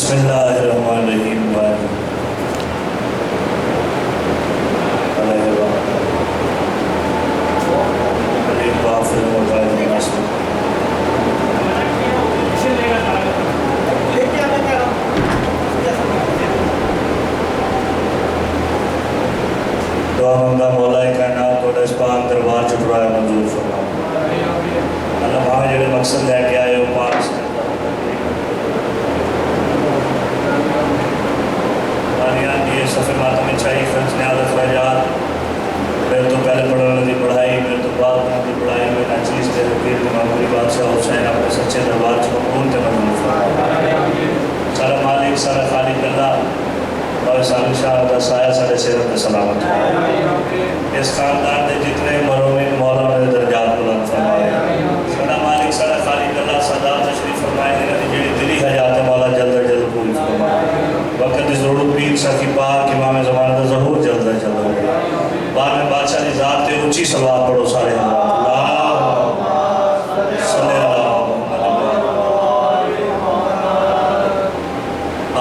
बिस्मिल्लाहिर्रहमानिर्रहीम। दुआ मंगा मौलाए कायनात को इस पाक दरबार च दुआए मंजूर फरमा। अल्लाह वहाँ जेड़े मकसद लैके आए हो पाक से सफ़े माता में चाहिए खर्च न्याज अखराजात मेरे तो पहले पढ़ने की पढ़ाई मेरे तो बाद पढ़ने की पढ़ाई में चीज़ के फकीर मामूली बादशाह हुसैन अपने सच्चे दरबार से मकबूल के मंजूर फरमा। सारा मालिक सारा खालिक अल्लाह और सारी शाह का साया सारे सेहत में सलामत है। इस खानदान के जितने मरों में मौला मेरे दर्जात बुलंद फरमाए। सारा मालिक सारा खालिक अल्लाह सदा तशरीफ फरमाएंगे जी दिली हजात मौला जल्द जल्द पूरी फरमाए। वक्त ज़रूर पीर सखी पाक इमाम ज़माना का ज़हूर जल्द जल्द बाद में बादशाह की ज़ात पे ऊंची सलावत पढ़ो सारे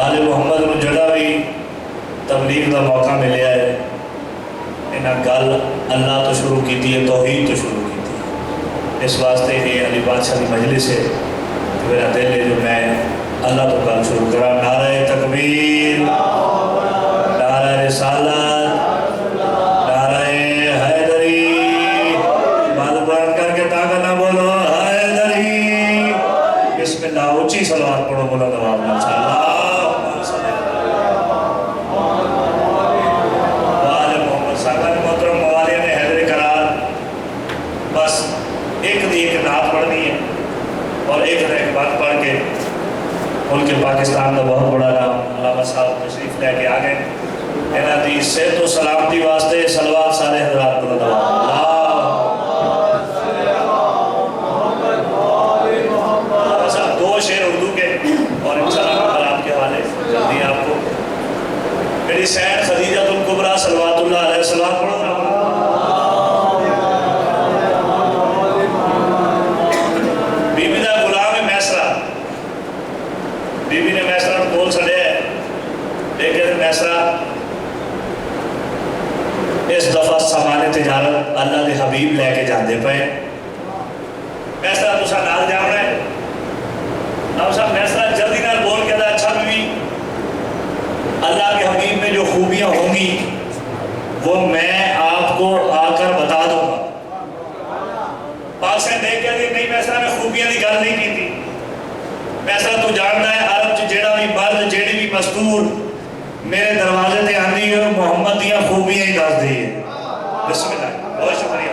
आले मोहम्मद को जड़ा भी तबलीग का मौका मिले है इन्हें गल अल्लाह तो शुरू की है तौहीद तो शुरू की थी। इस वास्ते ये अली बादशाह की मजलिस है मेरा दिल है जो मैं अल्लाह तो गल शुरू करा। नारे तकबीर नारे रिसालत नारे हैदरी बात बंद करके ताकत ना बोलो हैदरी बिस्मिल्लाह ऊंची सलावत पढ़ो बोला दवाब ना उनके पाकिस्तान का बहुत बड़ा नाम अल्लामा साहब तशरीफ लेके आ गए इन्हों की सेहत तो सलामती वास्ते सलवात सारे हजरात को दो शेर उर्दू के और इंशाअल्लाह आपके हवाले जल्दी आपको मेरी सैयद खदीजतुल कुबरा सल्लल्लाहु अलैहि वसल्लम पढ़ो। बीबी ने मैसरा बोल छड़े लेकिन मैसरा इस दफा सामान्य तिजारत अल्लाह के हबीब लैके जाते पे मैसरा तुसा नाल जाना है अब सब मैसरा जल्दी नाल बोल के अच्छा बीवी अल्लाह के हबीब में जो खूबियां होंगी वो मैं आपको आकर बता दूंगा। पाक से देख के नहीं मैसरा ने खूबियां की गल नहीं की थी। मैसरा तू जानना है अरब च जेड़ा भी मर्द जेड़ी भी मस्तूर मेरे दरवाजे ते आंदी है मोहम्मद दियां खूबियां ही दस दी है। बिस्मिल्लाह बहुत शुक्रिया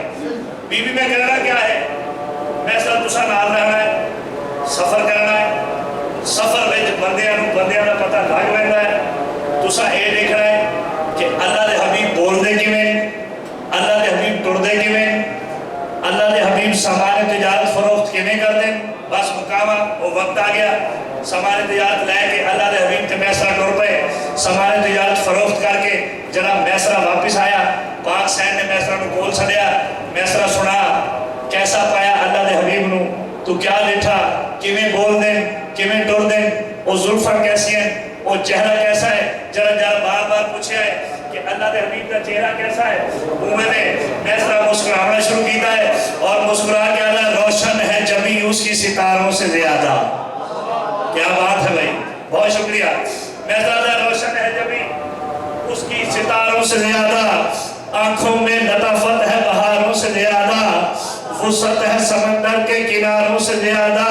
बीबी में कहना क्या है मैसरा तुसा नाल रहना है सफर करना है सफर विच बंदियां दा पता लग रहा है तुसा ये देखना है कि अल्लाह दे हबीब बोलदे किवें अल्लाह दे हबीब टुरदे किवें अल्लाह दे हबीब सामान तिजारत फरोख्त किवें करदे। बस मुकामा वो वक्त आ गया सामान तिजारत लैके अल्लाह के हबीब ते मैसरा टुर पे सामान तिजारत फरोख्त करके जरा मैसरा वापस आया पाक सैन ने मैसरा को कोल छड़िया मैसरा सुना कैसा पाया अल्लाह के हबीब नू तू क्या देखा किवें बोल दे किवें टुर दे वो जुल्फा कैसी है वो चेहरा कैसा है जरा जरा बार बार पूछा है कि अल्लाह के हबीब का चेहरा कैसा है। उन्होंने मैसरा मुस्कुराना शुरू किया है और मुस्कुरा के अल्लाह रोशन है जमी उसकी सितारों से ज्यादा। क्या बात है भाई बहुत शुक्रिया। मैसरा रोशन है जमी उसकी सितारों से ज्यादा आंखों में लताफत है बहारों से ज्यादा फुर्सत है समंदर के किनारों से ज्यादा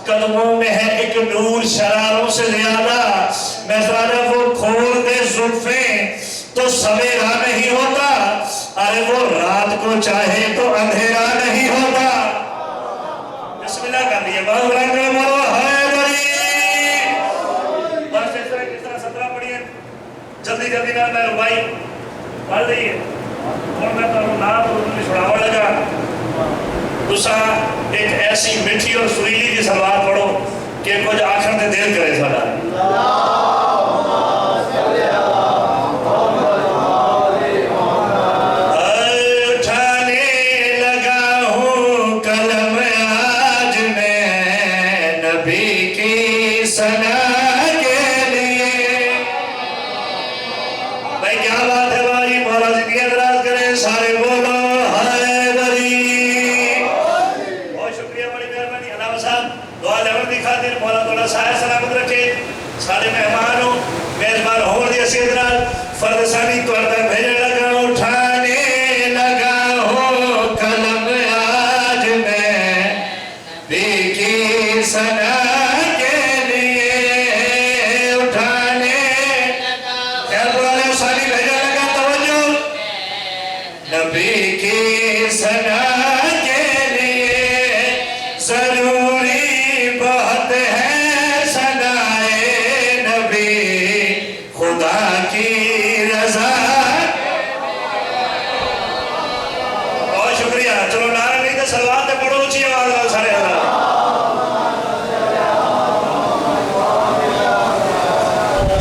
कदमों में है एक नूर शरारों से ज्यादा। मैसरा वो खोल दे जुल्फे तो सवेरा नहीं होता अरे वो रात को चाहे तो अंधेरा नहीं होता। बिस्मिल्लाह कर दिए बस इस तरह 17 पढ़िए जल्दी जल्दी ना मैं रुबाई पढ़ दी और मैं तो नाम छुड़ावा लगा तुसा एक ऐसी मीठी और सुरीली की सलवार पढ़ो कि कुछ आखिर में दिल करे सारा। सना के सारे मेहमान हो मेजबान होने की हैसियत नाल फरसानी तो तक भेजने लगा उठाने लगा हो कलम आज मैं देखी सना के लिए उठाने क्या बोले सारी भेजने लगा तवज्जो नबी की सना के लिए जरूरी बहुत है सनाए नबी खुदा की रजा। बहुत शुक्रिया। चलो नारा नहीं तो सलवात पढ़ो ऊंची आवाज में सारे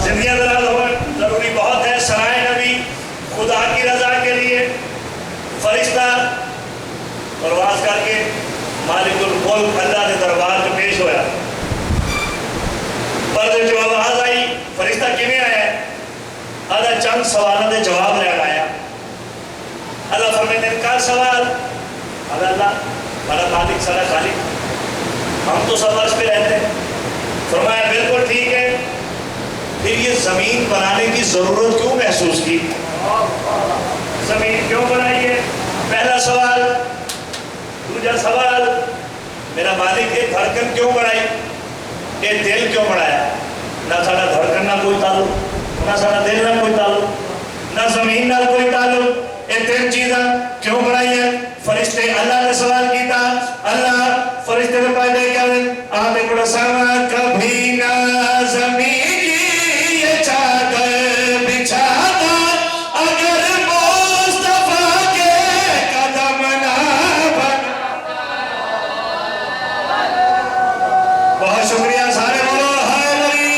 जिंदगी दराज हो जरूरी बहुत है सनाए नबी खुदा की रजा के लिए। फरिश्ता परवाज करके मालिकुल मुल्क अल्लाह के दरबार में पेश होया। पर जो आवाज आई फरिश्ता किवें आया अल्लाह चंद सवालों के जवाब लेकर आया। अल्लाह फरमाते हैं का सवाल अल्लाह बड़ा मालिक सारा खालिक हम तो सब अर्श पे रहते हैं। फरमाया बिल्कुल ठीक है फिर ये जमीन बनाने की जरूरत क्यों महसूस की जमीन क्यों बनाई है पहला सवाल। दूसरा सवाल मेरा मालिक ये धड़कन क्यों बढ़ाई ये दिल क्यों बढ़ाया। ना सारा धड़कन ना कोई ताल्लुक ना सारा दिल ना कोई ताल्लुक ना जमीन ना कोई ताल्लुक ये तीन चीज़ा क्यों बढ़ाई है। फरिश्ते अल्लाह ने सवाल किया अल्लाह फरिश्ते ने पहले क्या आपने बड़ा सामा कभी ना जमीन की ये चादर बिछाता अगर मुस्तफा के कदम ना बना। बहुत शुक्रिया सारे बोलो हाय नबी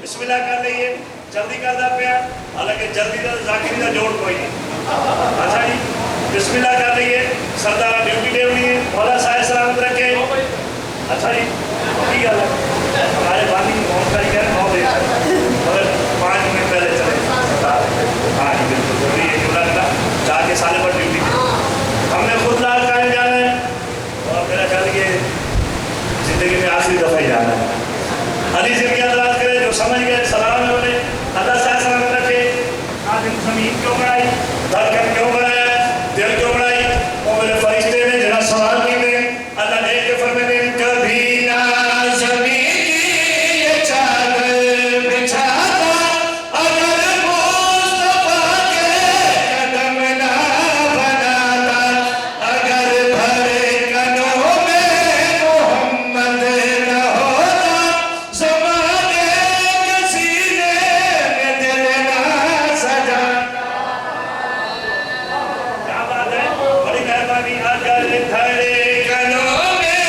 बिस्मिल्लाह कर लीजिए जल्दी कर दा पे हालांकि जल्दी का जाकिर का जोड़ कोई नहीं। अच्छा जी बिस्मिल्लाह कर लीजिए सरदार ड्यूटी दे हुई है मौला साहिब सलामत रखे। अच्छा जी ठीक है हमारे बानी मोहम्मद भाई कह 9 बजे मगर 5 मिनट पहले चले। हाँ जी बिल्कुल जरूरी है जुड़ा का जाके साले पर ड्यूटी हमने खुद लाल कायम जाना है और मेरा ख्याल ये जिंदगी में आखिरी दफा ही जाना है। हरी जिंदगी अंदाज करे जो समझ गए सलाम है उन्हें अल्लाह साहब सलामत रखे। आज जमीन क्यों बढ़ाई धड़कन क्यों बढ़ाया दिल क्यों बढ़ाई वो मेरे फरिश्ते ने जरा सवाल किए अल्लाह ने के फरमाते कभी ना जमीन की ये चादर बिछाता अगर मुस्तफा के कदम ना बनाता अगर भरे कनों में मोहम्मद न होता ज़माने के सीने में दिल ना सजा। क्या बात है बड़ी मेहरबानी अगर भरे कनों में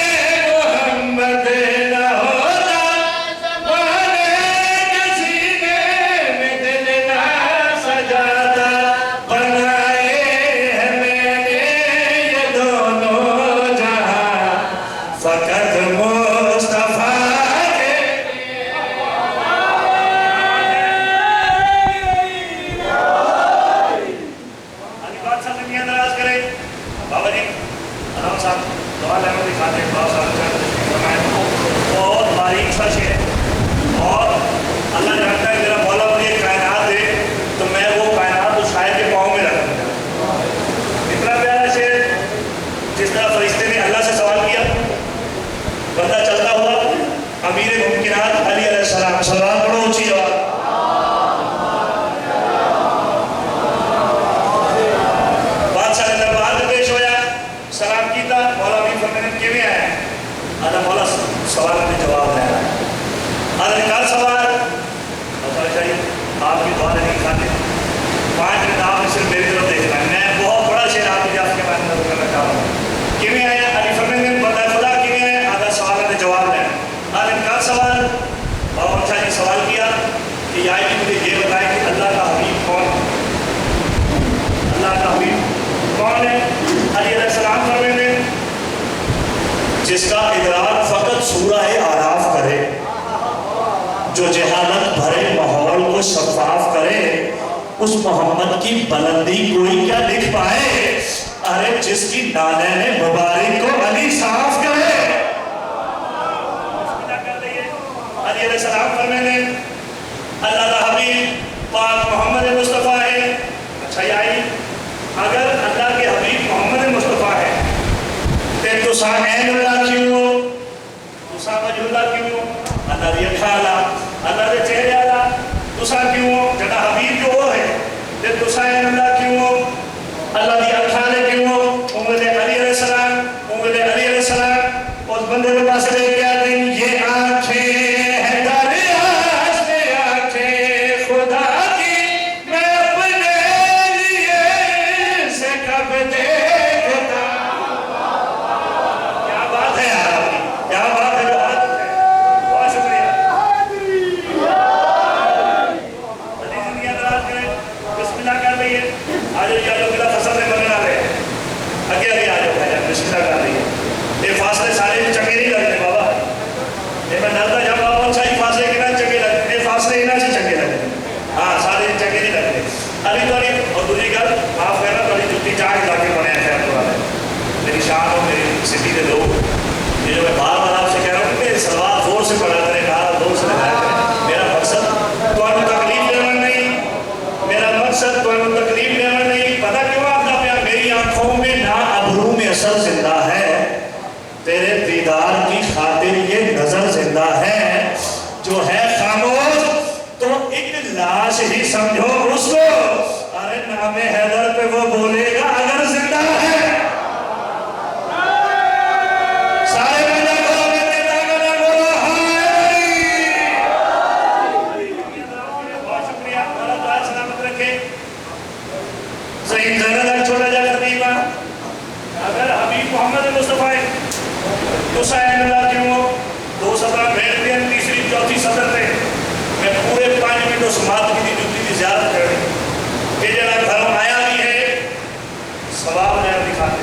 मोहम्मद न होता ज़माने के सीने में दिल ना सजाता। बनाए हैं मैंने ये दोनों जहां फकत मुस्तफा के अली बात साहब दुनिया नाराज करे बाबा जी आराम साहब दुआ लेने दिखाते हैं बाबा साहब बहुत बारीक सा शेर और अल्लाह जानता है मेरा मौला मुझे कायनात दे तो मैं वो कायनात उस शायर के पाँव में रख दूंगा। इतना प्यारा शेर जिस तरह फरिश्ते ने अल्लाह से सवाल किया बंदा चलता हुआ अमीर मुमकिनात अली अलैहिस्सलाम सलाम पढ़ो ऊंची आवाज। बादशाह ने दरबार में पेश होया सलाम किया मौला भी फरमाने किवें आया अल्लाह मौला सवाल के जवाब दे रहा है। अल्लाह का सवाल अच्छा जी आपकी दुआ नहीं खाते 5 मिनट आप सिर्फ मेरी तरफ देखना है मैं बहुत बड़ा शेर आपके आपके बारे में करना चाह रहा हूँ। किवें आया अली फरमाने बता खुदा किवें आया अल्लाह सवाल के जवाब दे अल्लाह का सवाल और अच्छा जी सवाल किया कि या मुझे ये बताएं कि अल्लाह का हबीब कौन अल्लाह का हबीब कौन है। अली अलैहिस्सलाम फरमाते जिसका इदराक फकत सूरह आराफ करे जो जहालत भरे माहौल को शफाफ करे उस मोहम्मद की बुलंदी कोई क्या लिख पाए। अरे जिसकी नाले ने मुबारक को अली साफ करे। अली अलैहिस्सलाम फरमाते अल्लाह दा हबीब पाक मोहम्मद मुस्तफ़ा है। अच्छा यानी अगर अल्लाह के हबीब मोहम्मद मुस्तफ़ा है तो तुसा ऐन अल्लाह क्यों, तुसा वजूल्लाह क्यों, अल्लाह दी अखाला अल्लाह दे चेहरे वाला तुसा क्यों, जड़ा हबीब जो है ते तुसा ऐन अल्लाह क्यों, अल्लाह दी अखाले क्यों। उम्मत अली अलैहिस्सलाम, उम्मत अली अलैहिस्सलाम उस बंदे के पास लेके आते हैं, ये आंखें जिंदा है, तेरे दीदार की खातिर ये नजर जिंदा है, जो है खामोश तो एक लाश ही समझो उसको। अरे नामे हैदर पे वो बोलेगा अगर जिंदा है। सारे बंदा बोलो बेटा गाना बोलो हाय। बहुत शुक्रिया, अल्लाह सलामत रखे। सही जरा छोड़ा जा खतीबा अगर हबीब मोहम्मद मुस्तफ़ा तो क्यों 2 सदर बैठ गए, तीसरी चौथी सदर पे मैं पूरे 5 मिनट उस मात की जुत्ती की ज़ियारत कर ये जरा घरों आया भी है सवाब नया दिखाते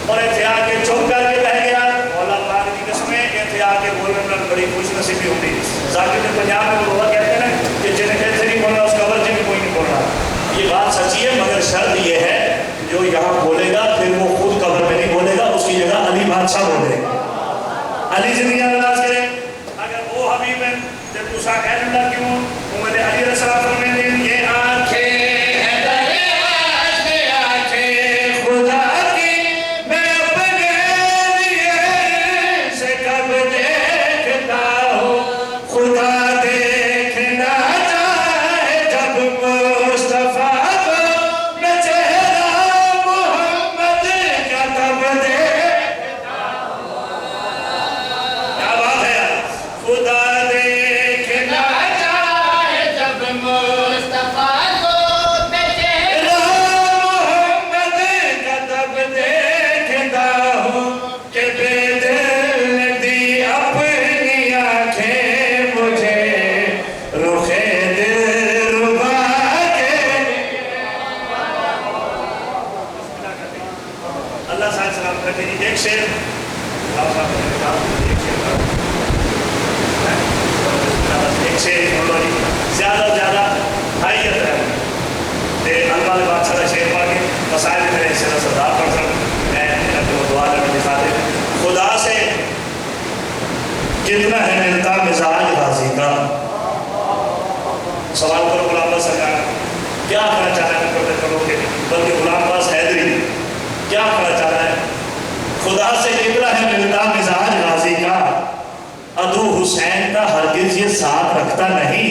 और इतने आके चौक करके बह गया। मौला पाक की कसमें इतने आके बोलने में बड़ी खुश नसीबी होती। जाकिर ने पंजाब में बोला कहते हैं कि जिन्हें कैसे नहीं बोलना उस कबर में कोई नहीं बोल रहा। ये बात सच्ची है, मगर शर्त ये है जो यहाँ बोलेगा फिर वो खुद कब्र में नहीं बोलेगा, उसकी जगह अली बादशाह बोलेगा। अली जिंदगी नाराज करे अगर वो हबीब है जब तुसा अल्लाह क्यों उम्मत अली अलैहिस्सलाम फरमाते हैं ये आंखें खुदा की मैं अपने लिए से कब देखता हूँ, खुदा देखना चाहे जब मुस्तफा खुदा से कितना है मिलता मिजाज गाजी का। सवाल करो गुलाम अब्बास सरकार क्या कहना चाह रहा है करो के, बल्कि गुलाम अब्बास हैदरी क्या कहना चाह रहा है। खुदा से कितना है मिलता मिजाज गाजी का, अदू हुसैन का हरगिज ये साथ रखता नहीं,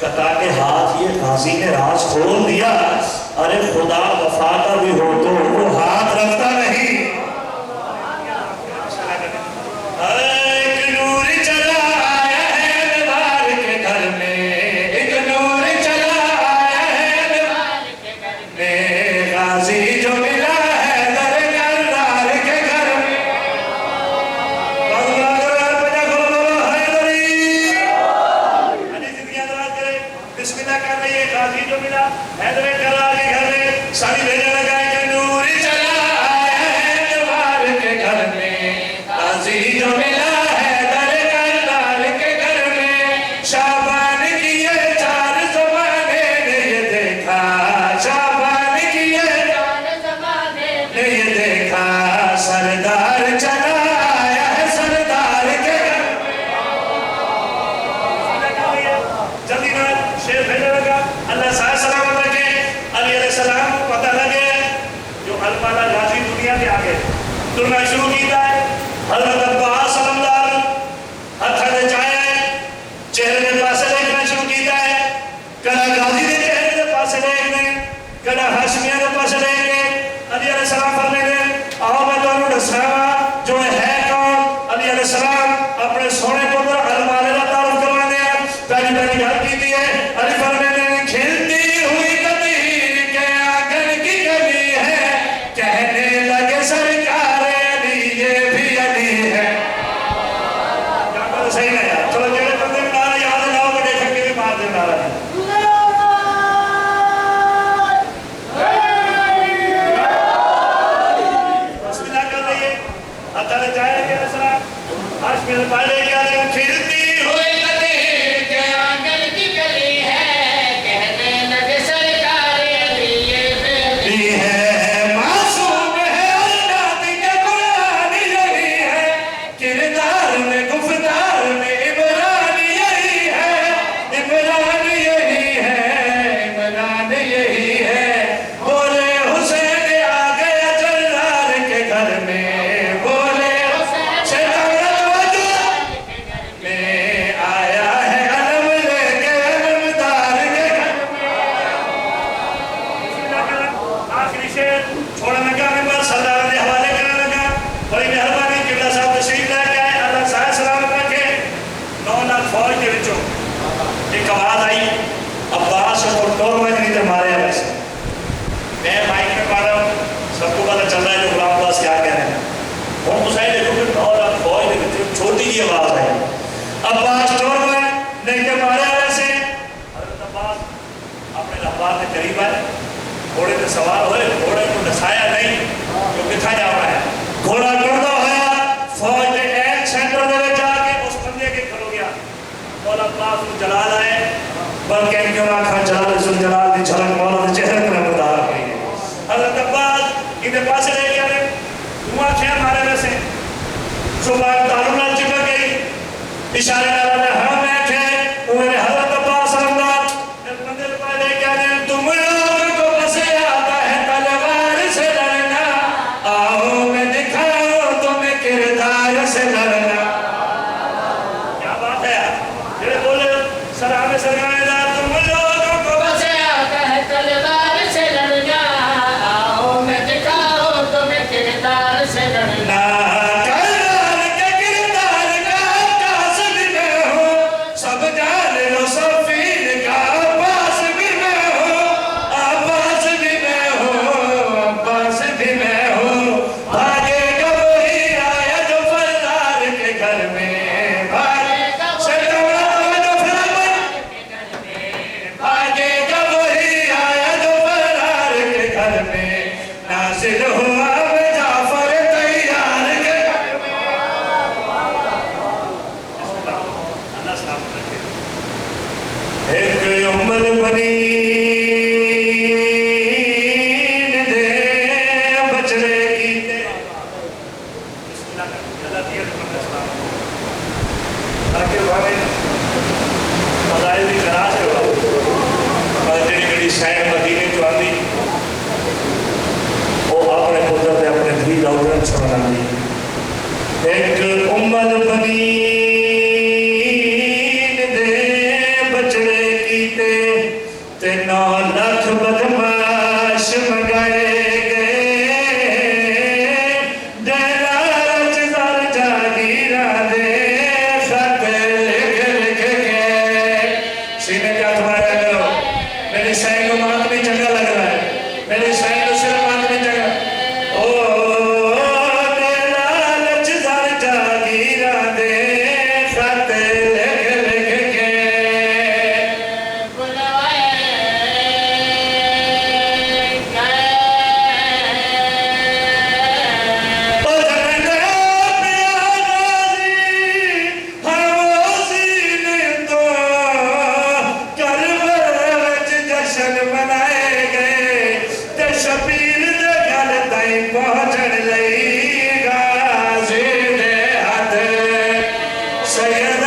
कता के हाथ ये गाजी ने राज खोल दिया। अरे खुदा वफा का भी हो तो वो हाथ रखता नहीं। एक नूर चला आया है दीवार के घर में, एक नूर चला आया है दीवार के घर में, गाजी जो मिला है दरगार के घर में। बिस्मिल्लाह कर रही है, गाजी जो मिला है दरगार के घर में, सारी भेजा लगा है नूर चला आया है दीवार के घर में, गाजी जो मिला है दरगार के घर में। शाबान की ये 4 ज़माने ने ये देखा, शाबान की ये 4 ज़माने ने ये देखा, सरदार चला आया है सरदार के घर में। शेर भेजने लगा, अल्लाह साथ सलामत रखे। अली अलैहिस्सलाम को पता लगे जो अलमाला गाजी दुनिया के आगे तुरना शुरू किया है। हज़रत अब्बास सल्लल्लाहु हथ दे जाए चेहरे के पास देखना शुरू किया है। कड़ा गाजी के चेहरे के पास देखने, कड़ा हाशमिया के पास देखने। अली अलैहिस्सलाम फरमाते आओ मैं तुहानू दसावा जो है कौन। अली अलैहिस्सलाम अपने सोने पुत्र अलमाले का तारुफ करवाने पहली पहली गल की है। अली फरमाते खिलती हुई कबीर के आंगन की कमी है, कहने लगे सरकार अली ये भी अली है। तो सही ना यार, चलो जेड़े बंदे नारा याद लाओगे देखेंगे भी मार दे नारा है। मेरे पाले क्या खिलती हुई कली के आंगन की कली है, कहने लगे सरकार अली ये भी है। मासूम है औलाद के कुरान यही है, किरदार में गुफ्तार में इमरान यही है, इमरान यही है, इमरान यही है। बोले हुसैन आ गया जल्लाल के घर में, बोले आवाज आई अब्बास को टोर में नहीं मारे। वैसे मैं माइक में पा रहा हूँ, सबको पता चल रहा है जो गुलाम अब्बास क्या कह रहे हैं। और तो सही देखो कि नौ लाख फौज में छोटी सी आवाज आई अब्बास टोर में नहीं के मारे। वैसे हज़रत अब्बास अपने रहबार के करीब आए, घोड़े पे सवार हुए, घोड़े को नसाया नहीं जो कितना जाना है। घोड़ा टुरदा होया फौज के एक सेंटर में जाके उस बंदे के खड़ो गया। मौला अब्बास को जलाल आए, बल्कि इनके आँखा जलाल सुन जलाल दी झलक मौला के चेहरे पर नमदार हुई है। हज़रत अब्बास इनके पास ले गया रे धुआं खे मारे में से सुबह तारुना चिपक गई इशारे वाले हाँ मैं खे उन्होंने हज़रत अब्बास सल्लल्लाहु इस बंदे को ले गया रे तुम लोग को बस आता है तलवार से लड़ना, आओ मैं दिखाऊं तुम्हें किरदार से लड़ना। क्या बात है यार, ये बोले सलाम सरगाएदा तुम लोगों को बस आता है तलवार से लड़ना, आओ मैं दिखाऊं तुम्हें किरदार से लड़ना। किरदार के किरदार का आकाश भी मैं हूँ, सब जान लो सफीर का अब्बास भी मैं हूँ, अब्बास भी मैं हूँ, अब्बास भी मैं हूँ। भागेगा वही आया जो फरदार के घर में, भागेगा वही आया जो फरदार के घर में, नासिर हुआ मैं जाफर तैयार के घर में। अल्लाह सलामत रखे। एक उम्र बनी दे बचड़े कीते ताकि वाले मदाइल दी करा से और जेडी जेडी शहर मदीने चो आंदी वो अपने पुत्र ते अपने धी दा उड़न सुनांदी। एक उम्र बनी दे बचड़े कीते ते 9 लाख बदमाश मंगाए पहुंचने लगी गाजी दे हाथ सैयद